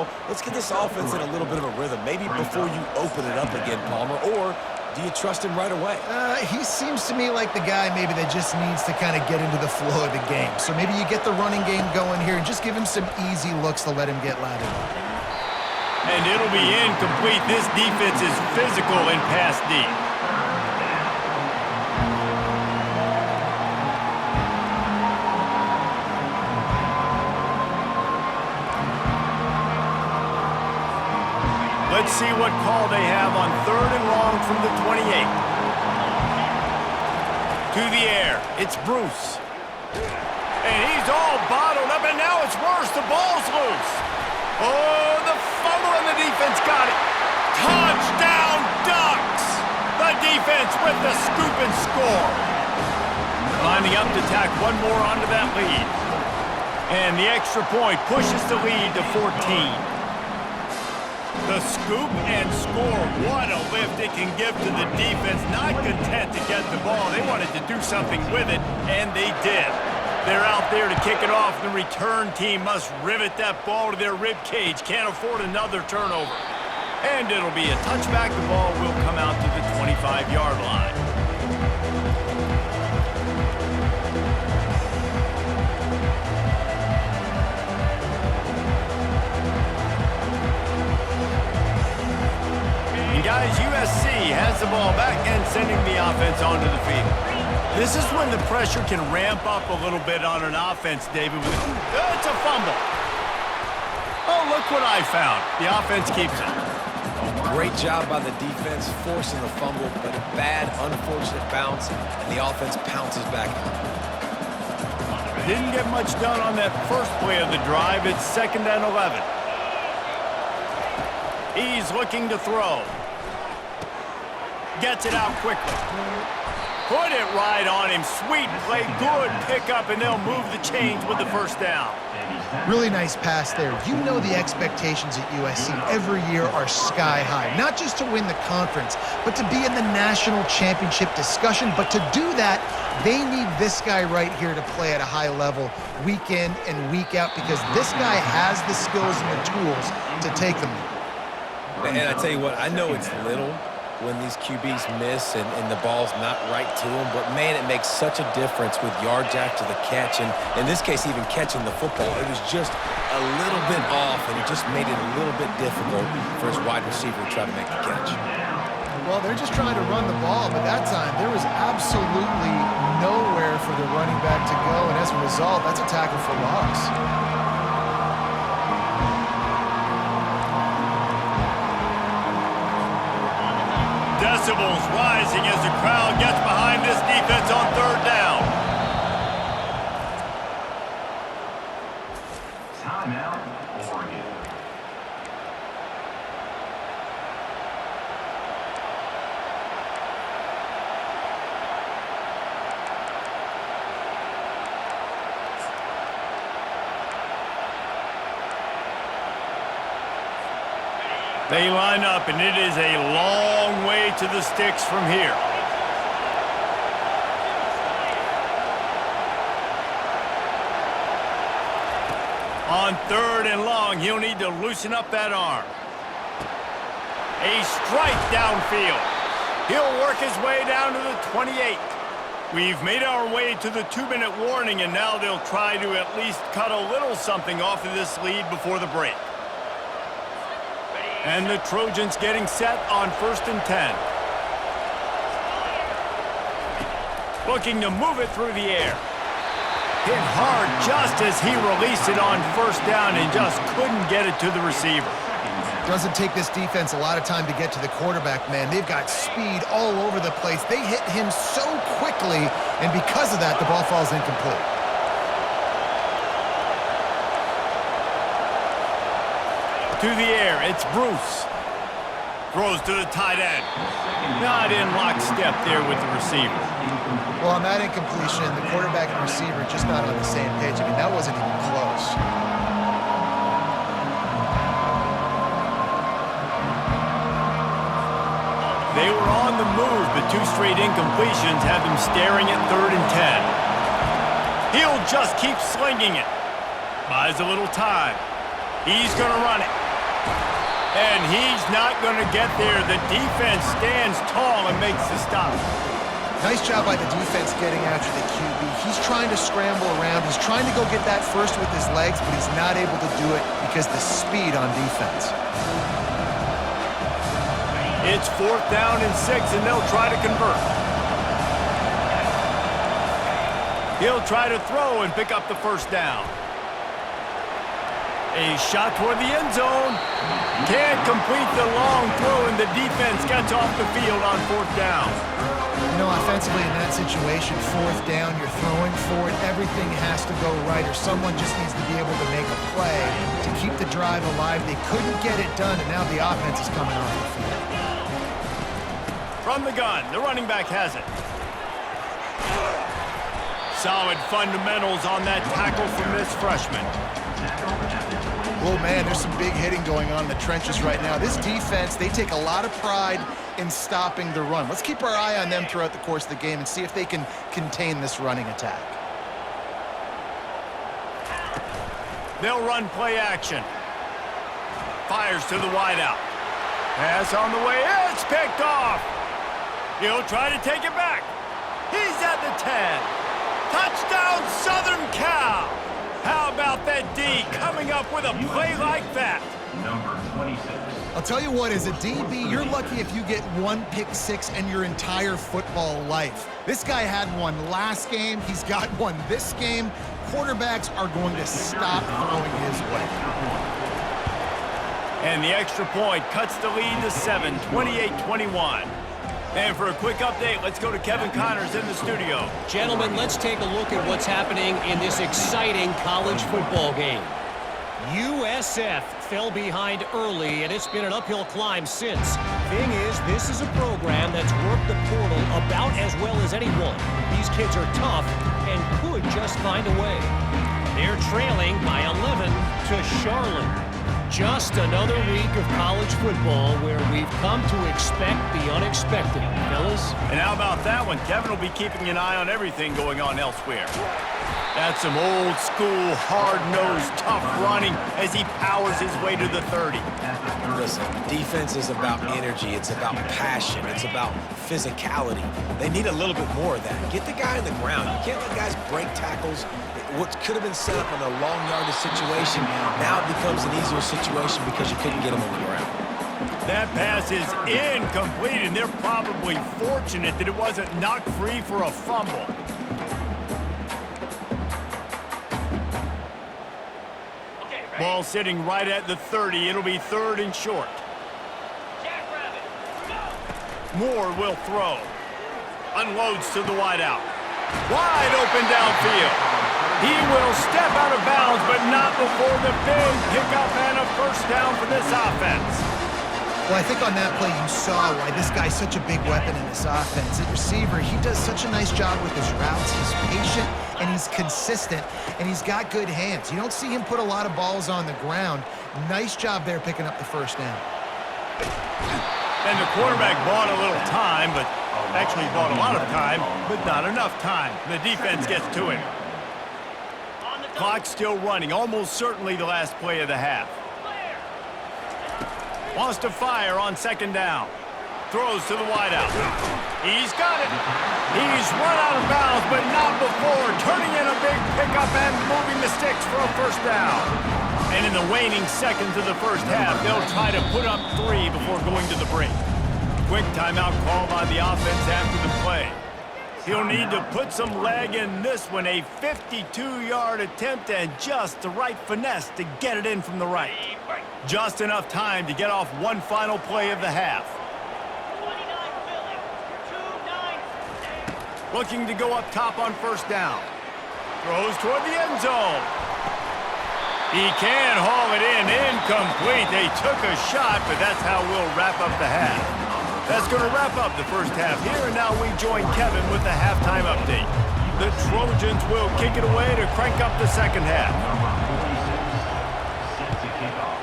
now, let's get this offense in a little bit of a rhythm. Maybe before you open it up again, Palmer, or do you trust him right away? He seems to me like the guy maybe that just needs to kind of get into the flow of the game. So maybe you get the running game going here and just give him some easy looks to let him get lathered up. And it'll be incomplete. This defense is physical and pass deep. Let's see what call they have on 3rd and long from the 28. To the air, it's Bruce. And he's all bottled up, and now it's worse. The ball's loose. Oh, the fumble, and the defense got it. Touchdown, Ducks! The defense with the scoop and score. Lining up to tack one more onto that lead. And the extra point pushes the lead to 14. The scoop and score. What a lift it can give to the defense. Not content to get the ball. They wanted to do something with it, and they did. They're out there to kick it off. The return team must rivet that ball to their rib cage. Can't afford another turnover. And it'll be a touchback. The ball will come out to the 25-yard line. Guys, USC has the ball back and sending the offense onto the field. This is when the pressure can ramp up a little bit on an offense, David. It's a fumble. Oh, look what I found. The offense keeps it. Great job by the defense forcing the fumble, but a bad, unfortunate bounce, and the offense pounces back on it. Didn't get much done on that first play of the drive. It's 2nd and 11. He's looking to throw. Gets it out quickly. Put it right on him. Sweet play, good pickup, and they'll move the chains with the first down. Really nice pass there. You know the expectations at USC every year are sky high. Not just to win the conference, but to be in the national championship discussion. But to do that, they need this guy right here to play at a high level week in and week out, because this guy has the skills and the tools to take them. And I tell you what, I know it's little when these QBs miss and the ball's not right to them, but man, it makes such a difference with yards after the catch, and in this case, even catching the football. It was just a little bit off, and it just made it a little bit difficult for his wide receiver to try to make the catch. Well, they're just trying to run the ball, but that time there was absolutely nowhere for the running back to go, and as a result, that's a tackle for loss. Decibels rising as the crowd gets behind this defense on 3rd down. Timeout, Oregon. They line up, and it is a long way to the sticks from here. On 3rd and long, he'll need to loosen up that arm. A strike downfield. He'll work his way down to the 28. We've made our way to the 2-minute warning, and now they'll try to at least cut a little something off of this lead before the break. And the Trojans getting set on 1st and 10. Looking to move it through the air. Hit hard just as he released it on 1st down and just couldn't get it to the receiver. Doesn't take this defense a lot of time to get to the quarterback, man. They've got speed all over the place. They hit him so quickly, and because of that, the ball falls incomplete. To the air, it's Bruce. Throws to the tight end. Not in lockstep there with the receiver. Well, on that incompletion, the quarterback and receiver just not on the same page. I mean, that wasn't even close. They were on the move, but 2 straight incompletions had them staring at 3rd and 10. He'll just keep slinging it. Buys a little time. He's going to run it. And he's not going to get there. The defense stands tall and makes the stop. Nice job by the defense getting after the QB. He's trying to scramble around. He's trying to go get that first with his legs, but he's not able to do it because the speed on defense. It's 4th down and 6, and they'll try to convert. He'll try to throw and pick up the first down. A shot toward the end zone. Can't complete the long throw, and the defense gets off the field on 4th down. You know, offensively in that situation, 4th down, you're throwing for it. Everything has to go right, or someone just needs to be able to make a play to keep the drive alive. They couldn't get it done, and now the offense is coming off the field. From the gun, the running back has it. Solid fundamentals on that tackle from this freshman. Oh, man, there's some big hitting going on in the trenches right now. This defense, they take a lot of pride in stopping the run. Let's keep our eye on them throughout the course of the game and see if they can contain this running attack. They'll run play action. Fires to the wideout. Pass on the way. It's picked off. He'll try to take it back. He's at the 10. Touchdown, Southern Cal. How about that D coming up with a play like that? Number 26. I'll tell you what, as a DB, you're lucky if you get one pick six in your entire football life. This guy had one last game. He's got one this game. Quarterbacks are going to stop throwing his way. And the extra point cuts the lead to 7, 28-21. And for a quick update, let's go to Kevin Connors in the studio. Gentlemen, let's take a look at what's happening in this exciting college football game. USF fell behind early, and it's been an uphill climb since. Thing is, this is a program that's worked the portal about as well as anyone. These kids are tough and could just find a way. They're trailing by 11 to Charlotte. Just another week of college football where we've come to expect the unexpected, fellas. And how about that one? Kevin will be keeping an eye on everything going on elsewhere. That's some old school, hard-nosed, tough running as he powers his way to the 30. Listen, defense is about energy. It's about passion. It's about physicality. They need a little bit more of that. Get the guy on the ground. You can't let guys break tackles. What could have been set up in a long yardage situation, now it becomes an easier situation because you couldn't get him on the ground. That pass is incomplete, and they're probably fortunate that it wasn't knocked free for a fumble. Ball sitting right at the 30. It'll be 3rd and short. Moore will throw. Unloads to the wideout. Wide open downfield. He will step out of bounds, but not before the big pickup and a first down for this offense. Well, I think on that play you saw why this guy's such a big weapon in this offense. At receiver, he does such a nice job with his routes. He's patient, and he's consistent, and he's got good hands. You don't see him put a lot of balls on the ground. Nice job there picking up the first down. And the quarterback bought a little time, but actually bought a lot of time, but not enough time. The defense gets to him. Clock still running, almost certainly the last play of the half. Wants to fire on 2nd down. Throws to the wideout. He's got it. He's run out of bounds, but not before turning in a big pickup and moving the sticks for a first down. And in the waning seconds of the first half, they'll try to put up 3 before going to the break. Quick timeout call by the offense after the play. He'll need to put some leg in this one, a 52-yard attempt and just the right finesse to get it in from the right. Just enough time to get off one final play of the half. Looking to go up top on first down. Throws toward the end zone. He can haul it in, incomplete. They took a shot, but that's how we'll wrap up the half. That's going to wrap up the first half here, and now we join Kevin with the halftime update. The Trojans will kick it away to crank up the second half. Set to kick off.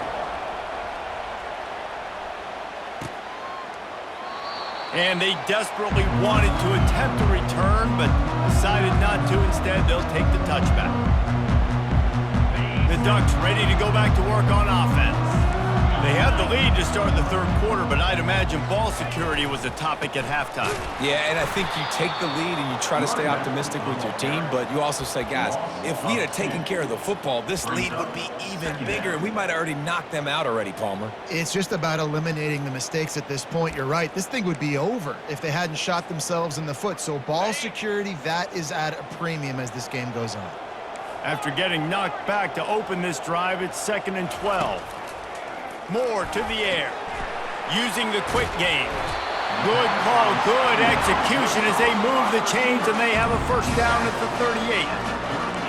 And they desperately wanted to attempt a return, but decided not to. Instead, they'll take the touchback. The Ducks ready to go back to work on offense. They lead to start the third quarter, but I'd imagine ball security was a topic at halftime. Yeah, and I think you take the lead and you try to stay optimistic with your team, but you also say, guys, if we had taken care of the football, this lead would be even bigger, and we might have already knocked them out already, Palmer. It's just about eliminating the mistakes at this point. You're right. This thing would be over if they hadn't shot themselves in the foot. So ball security, that is at a premium as this game goes on. After getting knocked back to open this drive, it's 2nd and 12. Moore to the air, using the quick game. Good call, good execution as they move the chains and they have a first down at the 38.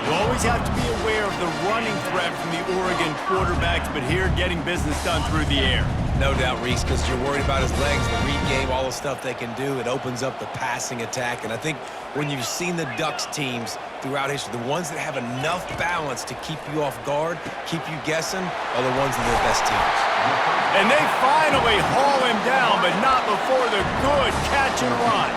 You always have to be aware of the running threat from the Oregon quarterbacks, but here getting business done through the air. No doubt, Reese, because you're worried about his legs, the read game, all the stuff they can do. It opens up the passing attack. And I think when you've seen the Ducks teams throughout history, the ones that have enough balance to keep you off guard, keep you guessing, are the ones that are the best teams. And they finally haul him down, but not before the good catch and run.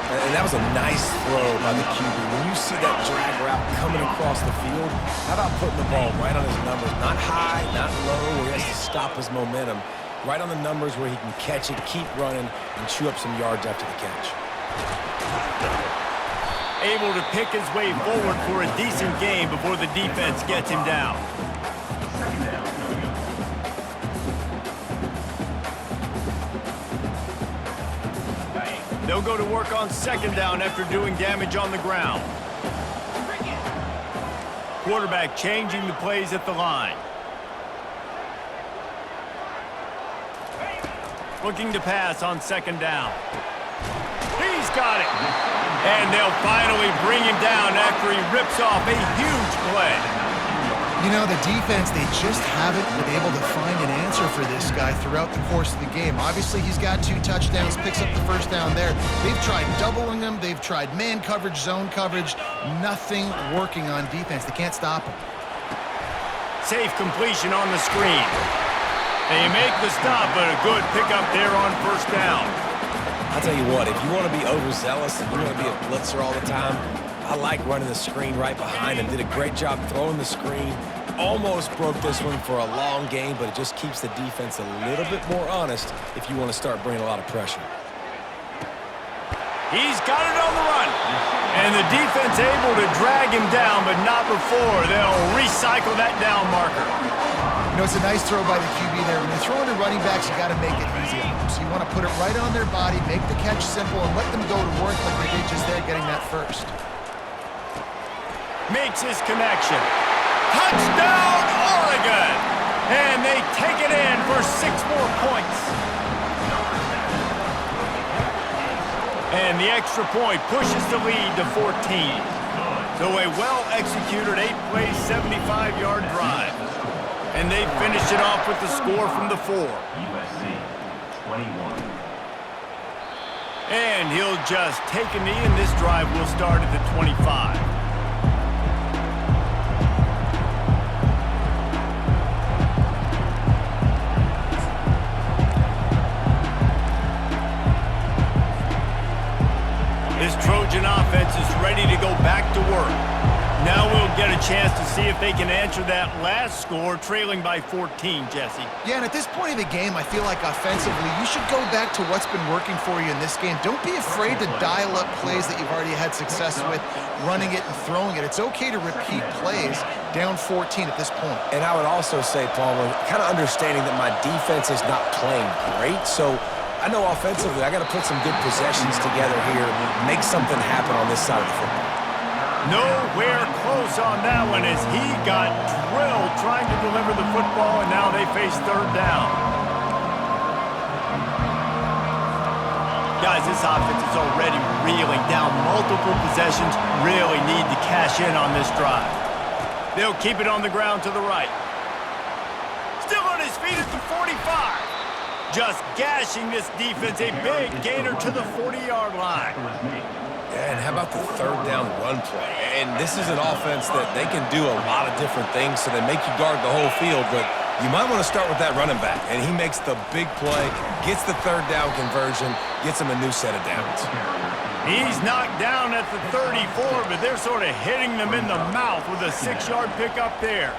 And that was a nice throw by the QB. When you see that drag route coming across the field, how about putting the ball right on his numbers? Not high, not low, where he has to stop his momentum. Right on the numbers where he can catch it, keep running, and chew up some yards after the catch. Able to pick his way forward for a decent game before the defense gets him down. They'll go to work on 2nd down after doing damage on the ground. Quarterback changing the plays at the line. Looking to pass on 2nd down. He's got it. And they'll finally bring him down after he rips off a huge play. You know, the defense, they just haven't been able to find an answer for this guy throughout the course of the game. Obviously, he's got 2 touchdowns, picks up the first down there. They've tried doubling him. They've tried man coverage, zone coverage. Nothing working on defense. They can't stop him. Safe completion on the screen. They make the stop, but a good pickup there on first down. I'll tell you what, if you want to be overzealous and you want to be a blitzer all the time, I like running the screen right behind him. Did a great job throwing the screen. Almost broke this one for a long game, but it just keeps the defense a little bit more honest if you want to start bringing a lot of pressure. He's got it on the run. And the defense able to drag him down, but not before they'll recycle that down marker. You know, it's a nice throw by the QB there. When you're throwing to running backs, you got to make it easy on them. So you want to put it right on their body, make the catch simple, and let them go to work like they did just there getting that first. Makes his connection. Touchdown, Oregon! And they take it in for 6 more points. And the extra point pushes the lead to 14. So a well-executed 8-play, 75-yard drive. And they finish it off with the score from the 4. USC 21. And he'll just take a knee, and this drive will start at the 25. This Trojan offense is ready to go back to work. Now we'll get a chance to see if they can answer that last score, trailing by 14, Jesse. Yeah, and at this point of the game, I feel like offensively, you should go back to what's been working for you in this game. Don't be afraid to dial up plays that you've already had success with, running it and throwing it. It's okay to repeat plays down 14 at this point. And I would also say, Palmer, kind of understanding that my defense is not playing great, so I know offensively I got to put some good possessions together here, make something happen on this side of the football. Nowhere close on that one as he got drilled trying to deliver the football, and now they face 3rd down. Guys, this offense is already reeling down multiple possessions, really need to cash in on this drive. They'll keep it on the ground to the right. Still on his feet at the 45. Just gashing this defense, a big gainer to the 40-yard line. And how about the 3rd down run play? And this is an offense that they can do a lot of different things, so they make you guard the whole field, but you might want to start with that running back. And he makes the big play, gets the 3rd down conversion, gets him a new set of downs. He's knocked down at the 34, but they're sort of hitting them in the mouth with a 6-yard pickup there.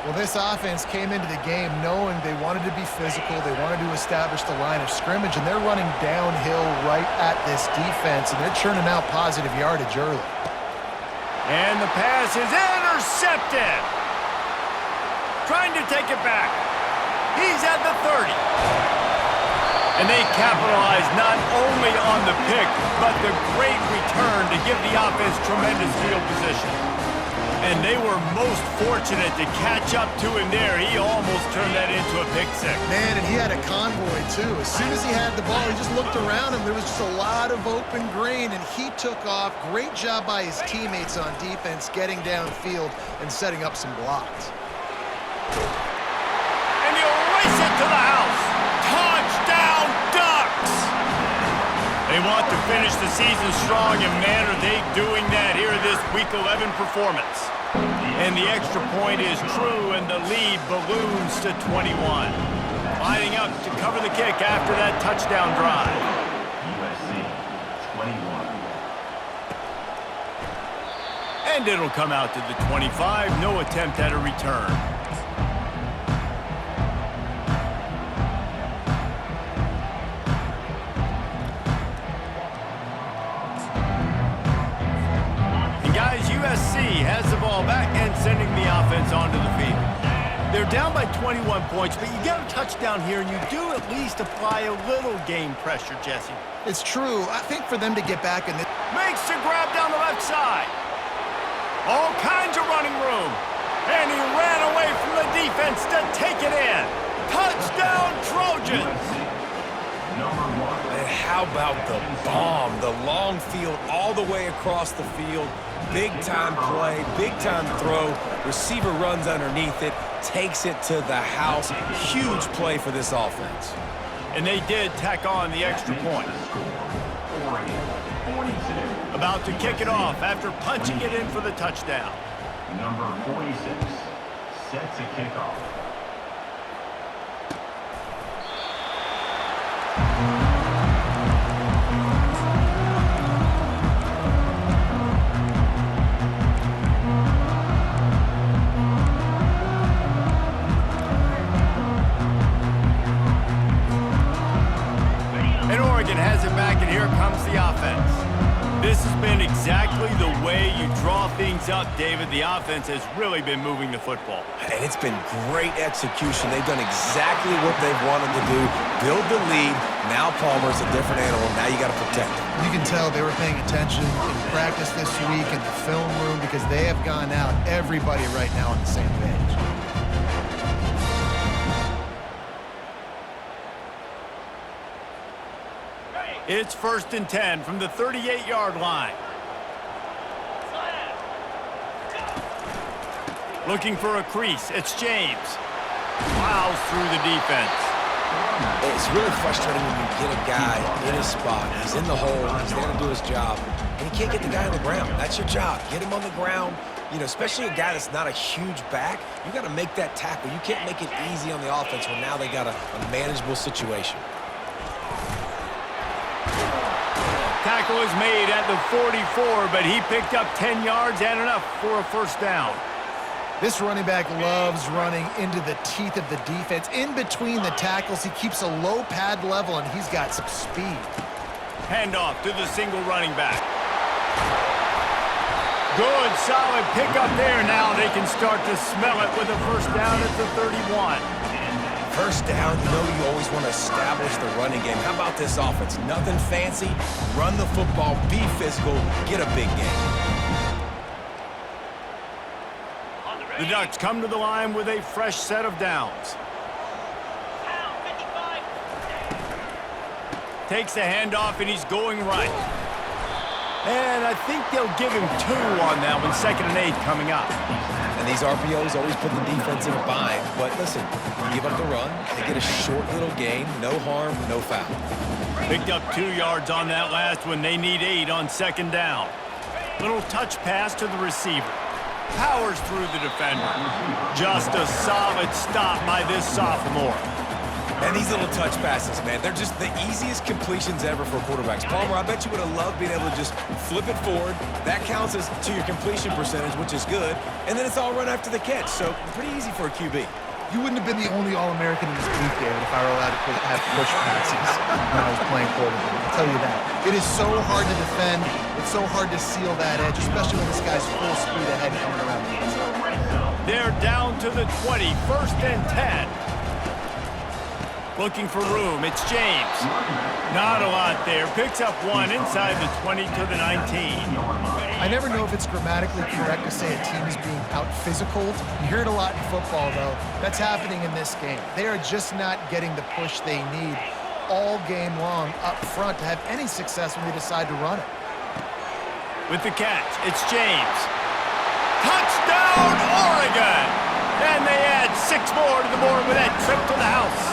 Well, this offense came into the game knowing they wanted to be physical, they wanted to establish the line of scrimmage, and they're running downhill right at this defense, and they're churning out positive yardage early. And the pass is intercepted. Trying to take it back. He's at the 30. And they capitalize not only on the pick, but the great return to give the offense tremendous field position. And they were most fortunate to catch up to him there. He almost turned that into a pick six. Man, and he had a convoy, too. As soon as he had the ball, he just looked around him. There was just a lot of open green, and he took off. Great job by his teammates on defense, getting downfield and setting up some blocks. And he'll race it to the house. Touchdown, Ducks! They want to finish the season strong, and man, are they doing that here in this Week 11 performance. And the extra point is true, and the lead balloons to 21. Lining up to cover the kick after that touchdown drive. USC 21. And it'll come out to the 25. No attempt at a return. USC has the ball back and sending the offense onto the field. They're down by 21 points, but you get a touchdown here, and you do at least apply a little game pressure, Jesse. It's true. I think for them to get back in this... Makes the grab down the left side. All kinds of running room. And he ran away from the defense to take it in. Touchdown, Trojans! Number 1. And how about the bomb? The long field all the way across the field. Big-time play, big-time throw. Receiver runs underneath it, takes it to the house. Huge play for this offense. And they did tack on the extra point. About to kick it off after punching it in for the touchdown. Number 46 sets a kickoff. Has it back, and here comes the offense. This has been exactly the way you draw things up, David. The offense has really been moving the football. And it's been great execution. They've done exactly what they've wanted to do. Build the lead. Now Palmer's a different animal. Now you got to protect him. You can tell they were paying attention in practice this week in the film room because they have gone out, everybody right now on the same page. It's 1st and 10 from the 38-yard line. Looking for a crease. It's James. Plows through the defense. It's really frustrating when you get a guy in his spot. He's in the hole. He's there to do his job. And you can't get the guy on the ground. That's your job. Get him on the ground. You know, especially a guy that's not a huge back. You got to make that tackle. You can't make it easy on the offense when now they got a manageable situation. Tackle is made at the 44, but he picked up 10 yards and enough for a first down. This running back loves running into the teeth of the defense. In between the tackles, he keeps a low pad level, and he's got some speed. Handoff to the single running back. Good, solid pickup there. Now they can start to smell it with a first down at the 31. First down, you know you always want to establish the running game. How about this offense? Nothing fancy. Run the football, be physical, get a big game. The Ducks come to the line with a fresh set of downs. Takes the handoff, and he's going right. And I think they'll give him 2 on that one. 2nd and 8 coming up. And these RPOs always put the defense in a bind. But listen, you give up the run, they get a short little gain, no harm, no foul. Picked up 2 yards on that last one. They need 8 on 2nd down. Little touch pass to the receiver. Powers through the defender. Just a solid stop by this sophomore. And these little touch passes, man, they're just the easiest completions ever for quarterbacks. Palmer, I bet you would have loved being able to just flip it forward. That counts as to your completion percentage, which is good. And then it's all run after the catch, so pretty easy for a QB. You wouldn't have been the only All-American in this booth, David, if I were allowed to have push passes when I was playing quarterback. I'll tell you that. It is so hard to defend. It's so hard to seal that edge, especially when this guy's full speed ahead coming around the inside. They're down to the 20, 1st and 10. Looking for room, it's James. Not a lot there. Picks up one inside the 20 to the 19. I never know if it's grammatically correct to say a team is being out-physicaled. You hear it a lot in football, though. That's happening in this game. They are just not getting the push they need all game long up front to have any success when they decide to run it. With the catch, it's James. Touchdown, Oregon! And they add 6 more to the board with that trip to the house.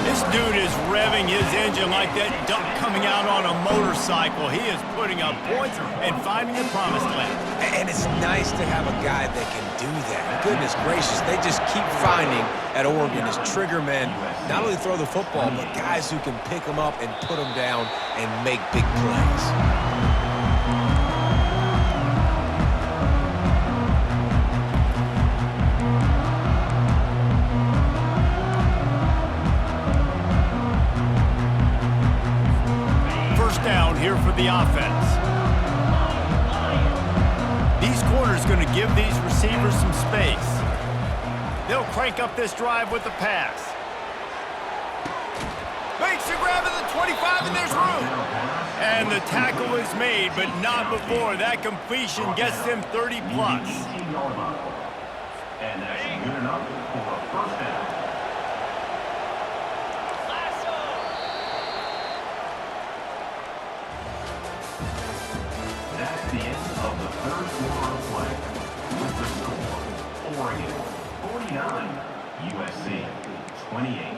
This dude is revving his engine like that duck coming out on a motorcycle. He is putting up points and finding the promised land. And it's nice to have a guy that can do that. Goodness gracious, they just keep finding at Oregon as trigger men, not only throw the football, but guys who can pick them up and put them down and make big plays. Down here for the offense. These corners going to give these receivers some space. They'll crank up this drive with the pass. Makes the grab at the 25, and there's room. And the tackle is made, but not before that completion gets them 30 plus. And that's good enough for a 1st down. That's the end of the 3rd quarter of play. With the score, Oregon 49, USC 28.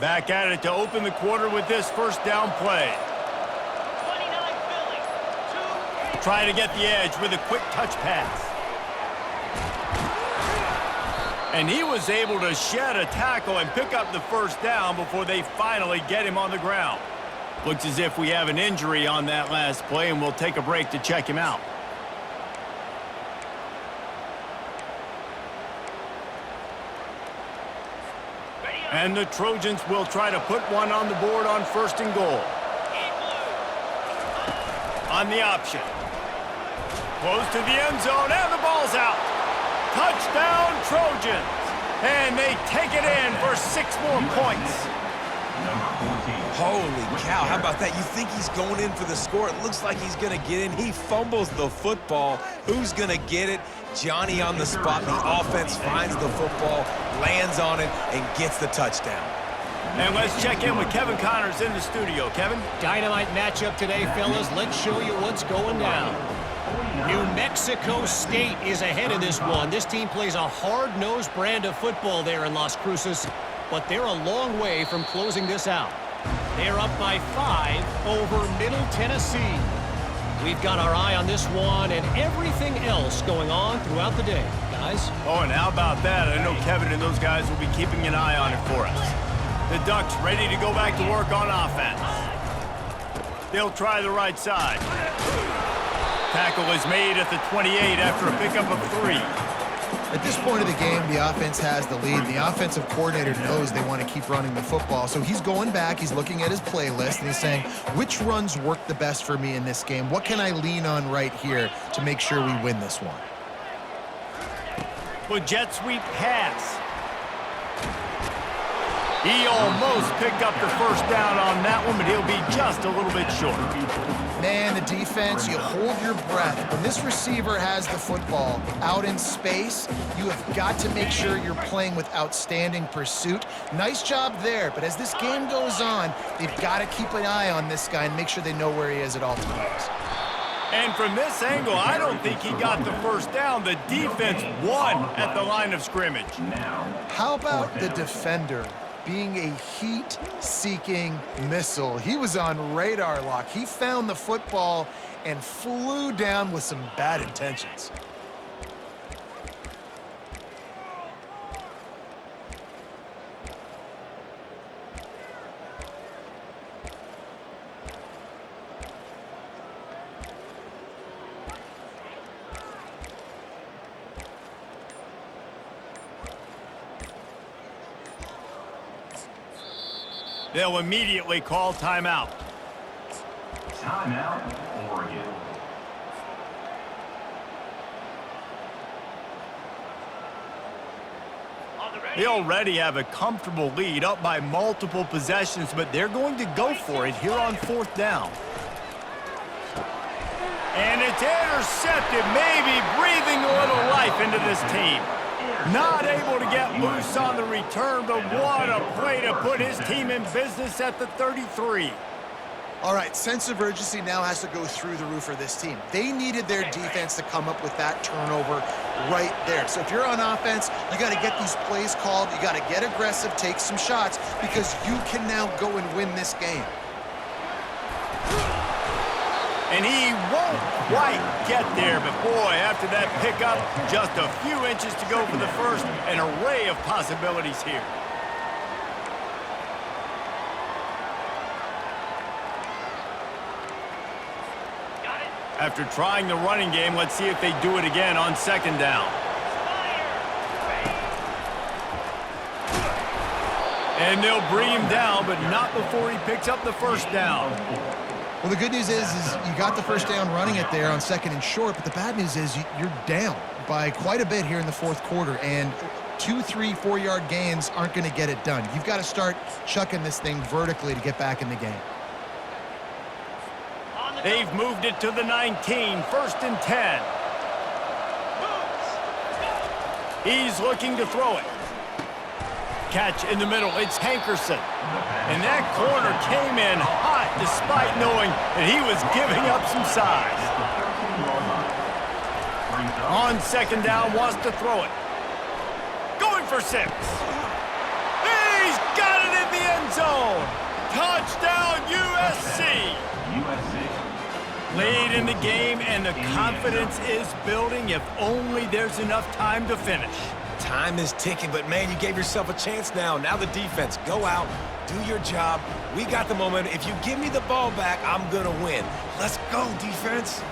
Back at it to open the quarter with this 1st down play. Try to get the edge with a quick touch pass. And he was able to shed a tackle and pick up the 1st down before they finally get him on the ground. Looks as if we have an injury on that last play, and we'll take a break to check him out. And the Trojans will try to put one on the board on 1st and goal. On the option. Close to the end zone, and the ball's out. Touchdown, Trojans. And they take it in for 6 more points. Holy cow, how about that? You think he's going in for the score. It looks like he's going to get in. He fumbles the football. Who's going to get it? Johnny on the spot. The offense finds the football, lands on it, and gets the touchdown. And let's check in with Kevin Connors in the studio. Kevin? Dynamite matchup today, fellas. Let's show you what's going down. New Mexico State is ahead of this one. This team plays a hard-nosed brand of football there in Las Cruces, but they're a long way from closing this out. They're up by 5 over Middle Tennessee. We've got our eye on this one and everything else going on throughout the day, guys. Oh, and how about that? I know Kevin and those guys will be keeping an eye on it for us. The Ducks ready to go back to work on offense. They'll try the right side. Tackle is made at the 28 after a pickup of 3. At this point of the game, the offense has the lead. The offensive coordinator knows they want to keep running the football. So he's going back, he's looking at his playlist, and he's saying, which runs work the best for me in this game? What can I lean on right here to make sure we win this one? With jet sweep pass. He almost picked up the 1st down on that one, but he'll be just a little bit short. Man, the defense, you hold your breath. When this receiver has the football out in space, you have got to make sure you're playing with outstanding pursuit. Nice job there, but as this game goes on, they've got to keep an eye on this guy and make sure they know where he is at all times. And from this angle, I don't think he got the first down. The defense won at the line of scrimmage. How about the defender being a heat-seeking missile? He was on radar lock. He found the football and flew down with some bad intentions. They'll immediately call timeout. Timeout, Oregon. They already have a comfortable lead, up by multiple possessions, but they're going to go for it here on 4th down. And it's intercepted, maybe breathing a little life into this team. Not able to get loose on the return, but what a play to put his team in business at the 33. All right, sense of urgency now has to go through the roof for this team. They needed their defense to come up with that turnover right there. So if you're on offense, you got to get these plays called. You got to get aggressive, take some shots, because you can now go and win this game. And he won't quite get there, but boy, after that pickup, just a few inches to go for the first. An array of possibilities here. After trying the running game, let's see if they do it again on 2nd down. And they'll bring him down, but not before he picks up the first down. Well, the good news is you got the first down running it there on 2nd and short, but the bad news is you're down by quite a bit here in the 4th quarter, and 2, 3, 4-yard gains aren't going to get it done. You've got to start chucking this thing vertically to get back in the game. They've moved it to the 19, 1st and 10. He's looking to throw it. Catch in the middle, it's Hankerson. And that corner came in hot despite knowing that he was giving up some size. On 2nd down, wants to throw it. Going for 6. He's got it in the end zone. Touchdown, USC. Late in the game, and the confidence is building if only there's enough time to finish. Time is ticking, but man, you gave yourself a chance now. Now the defense, go out, do your job. We got the momentum. If you give me the ball back, I'm gonna win. Let's go, defense.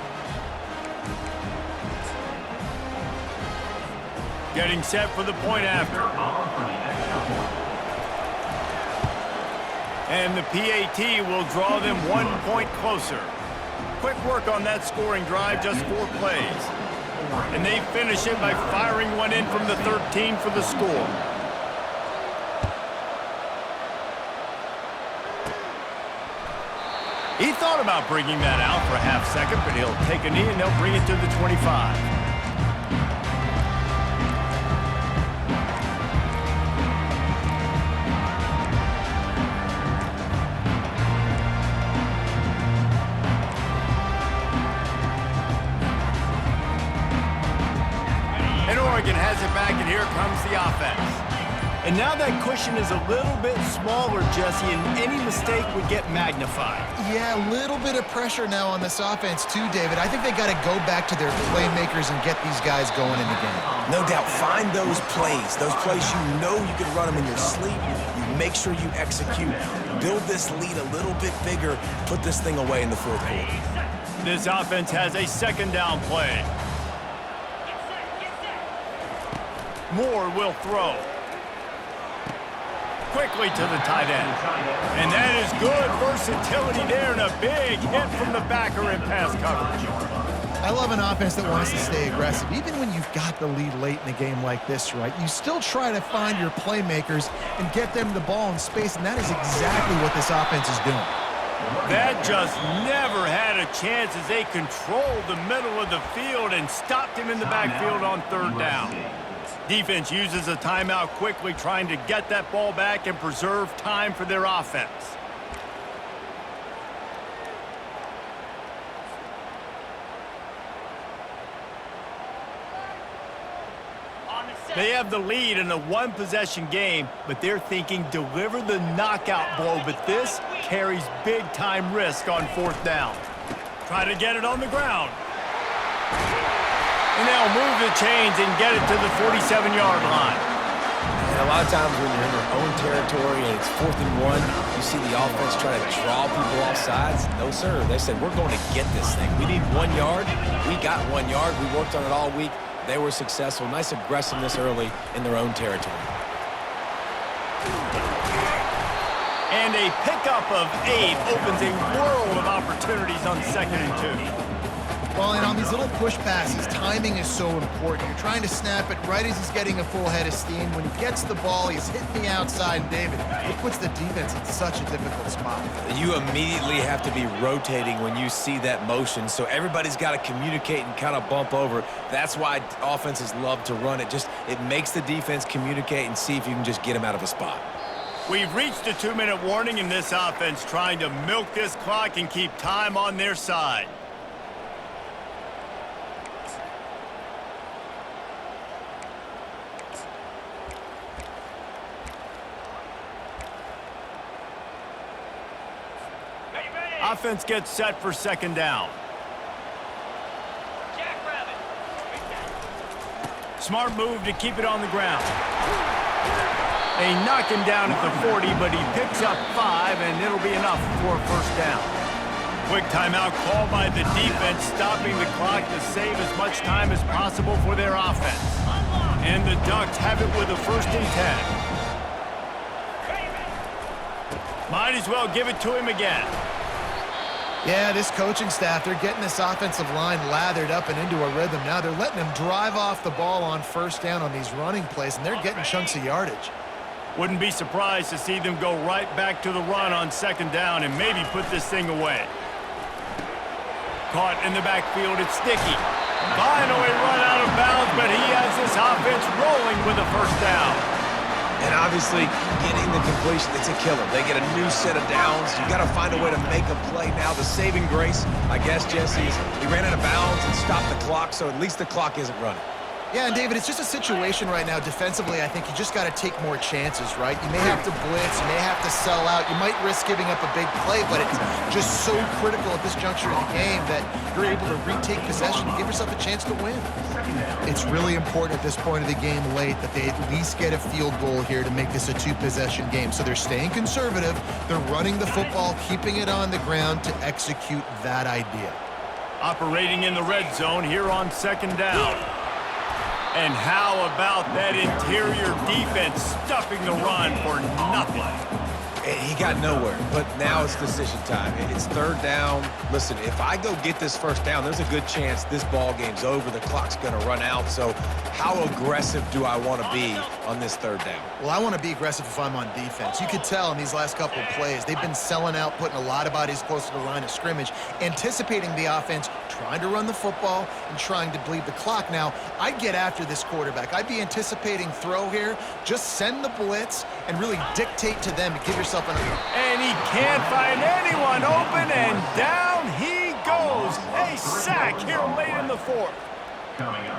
Getting set for the point after. And the PAT will draw them 1 point closer. Quick work on that scoring drive, just 4 plays. And they finish it by firing one in from the 13 for the score. He thought about bringing that out for a half second, but he'll take a knee and they'll bring it to the 25. Oregon has it back, and here comes the offense. And now that cushion is a little bit smaller, Jesse, and any mistake would get magnified. Yeah, a little bit of pressure now on this offense too, David. I think they got to go back to their playmakers and get these guys going in the game. No doubt, find those plays you know you can run them in your sleep. You make sure you execute. Build this lead a little bit bigger. Put this thing away in the 4th quarter. This offense has a 2nd down play. Moore will throw. Quickly to the tight end. And that is good versatility there, and a big hit from the backer in pass coverage. I love an offense that wants to stay aggressive. Even when you've got the lead late in a game like this, right, you still try to find your playmakers and get them the ball in space, and that is exactly what this offense is doing. That just never had a chance as they controlled the middle of the field and stopped him in the backfield on 3rd down. Defense uses a timeout quickly, trying to get that ball back and preserve time for their offense. They have the lead in a one-possession game, but they're thinking deliver the knockout blow, but this carries big-time risk on fourth down. Try to get it on the ground. And they'll move the chains and get it to the 47-yard line. And a lot of times when you're in your own territory and it's 4th and 1, you see the offense try to draw people off sides. No, sir. They said, we're going to get this thing. We need 1 yard. We got 1 yard. We worked on it all week. They were successful. Nice aggressiveness early in their own territory. And a pickup of 8 opens a world of opportunities on 2nd and 2. Well, and on these little push passes, timing is so important. You're trying to snap it right as he's getting a full head of steam. When he gets the ball, he's hitting the outside, and David, it puts the defense in such a difficult spot. You immediately have to be rotating when you see that motion, so everybody's got to communicate and kind of bump over. That's why offenses love to run it. It makes the defense communicate and see if you can just get them out of a spot. We've reached a 2-minute warning in this offense, trying to milk this clock and keep time on their side. Offense gets set for 2nd down. Smart move to keep it on the ground. They knock him down at the 40, but he picks up 5, and it'll be enough for a 1st down. Quick timeout called by the defense, stopping the clock to save as much time as possible for their offense. And the Ducks have it with a 1st and 10. Might as well give it to him again. Yeah, this coaching staff, they're getting this offensive line lathered up and into a rhythm. Now they're letting them drive off the ball on 1st down on these running plays, and they're getting chunks of yardage. Wouldn't be surprised to see them go right back to the run on 2nd down and maybe put this thing away. Caught in the backfield, it's Sticky. Finally run out of bounds, but he has this offense rolling with a 1st down. And obviously, getting the completion, it's a killer. They get a new set of downs. You got to find a way to make a play now. The saving grace, I guess, Jesse, is he ran out of bounds and stopped the clock, so at least the clock isn't running. Yeah, and David, it's just a situation right now defensively. I think you just got to take more chances, right? You may have to blitz, you may have to sell out, you might risk giving up a big play, but it's just so critical at this juncture of the game that you're able to retake possession and give yourself a chance to win. It's really important at this point of the game late that they at least get a field goal here to make this a 2-possession game. So they're staying conservative, they're running the football, keeping it on the ground to execute that idea. Operating in the red zone here on 2nd down. And how about that interior defense stuffing the run for nothing? He got nowhere, but now it's decision time. It's 3rd down. Listen, if I go get this 1st down, there's a good chance this ball game's over. The clock's going to run out. So how aggressive do I want to be on this 3rd down? Well, I want to be aggressive if I'm on defense. You could tell in these last couple of plays, they've been selling out, putting a lot of bodies close to the line of scrimmage, anticipating the offense, trying to run the football, and trying to bleed the clock. Now, I'd get after this quarterback. I'd be anticipating throw here. Just send the blitz and really dictate to them to give yourself an... And he can't find anyone open, and down he goes. A sack here late in the 4th.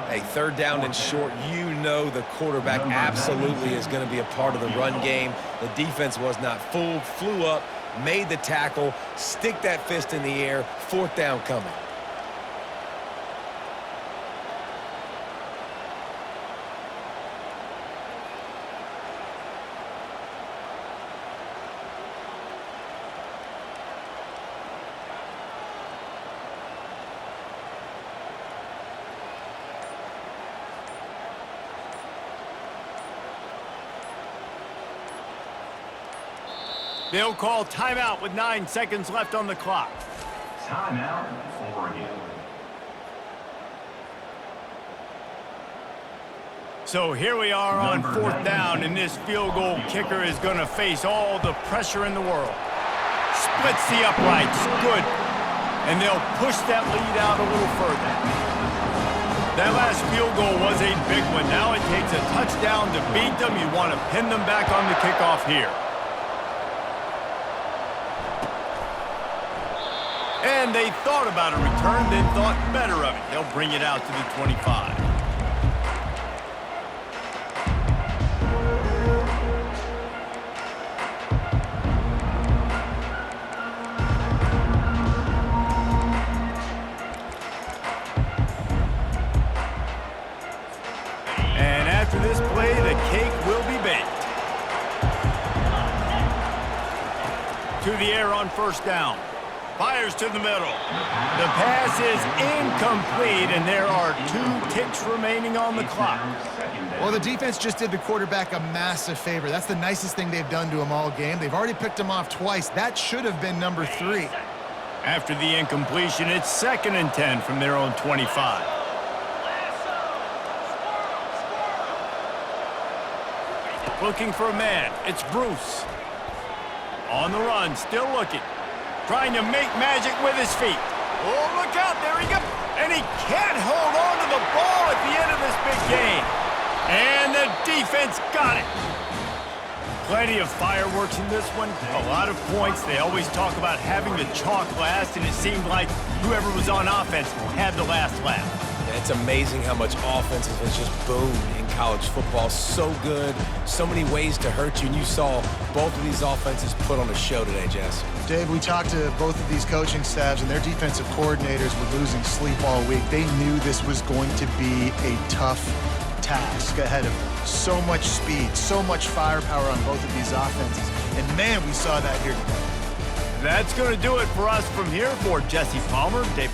Hey, 3rd down and short, you know the quarterback absolutely is going to be a part of the run game. The defense was not fooled, flew up, made the tackle, stick that fist in the air, 4th down coming. They'll call timeout with 9 seconds left on the clock. Timeout, Oregon. So here we are on 4th down, and this field goal kicker is going to face all the pressure in the world. Splits the uprights, good. And they'll push that lead out a little further. That last field goal was a big one. Now it takes a touchdown to beat them. You want to pin them back on the kickoff here. And they thought about a return, then thought better of it. They'll bring it out to the 25. to the air on first down. Fires to the middle. The pass is incomplete, and there are 2 ticks remaining on the clock. Well, the defense just did the quarterback a massive favor. That's the nicest thing they've done to him all game. They've already picked him off twice. That should have been number 3. After the incompletion, it's 2nd and 10 from their own 25. Looking for a man. It's Bruce. On the run, still looking. Trying to make magic with his feet. Oh, look out. There he goes. And he can't hold on to the ball at the end of this big game. And the defense got it. Plenty of fireworks in this one. A lot of points. They always talk about having the chalk last, and it seemed like whoever was on offense had the last laugh. It's amazing how much offense has just boomed in college football. So good, so many ways to hurt you, and you saw both of these offenses put on a show today, Jess. Dave, we talked to both of these coaching staffs, and their defensive coordinators were losing sleep all week. They knew this was going to be a tough task ahead of them. So much speed, so much firepower on both of these offenses. And, man, we saw that here today. That's going to do it for us from here. For Jesse Palmer, Dave.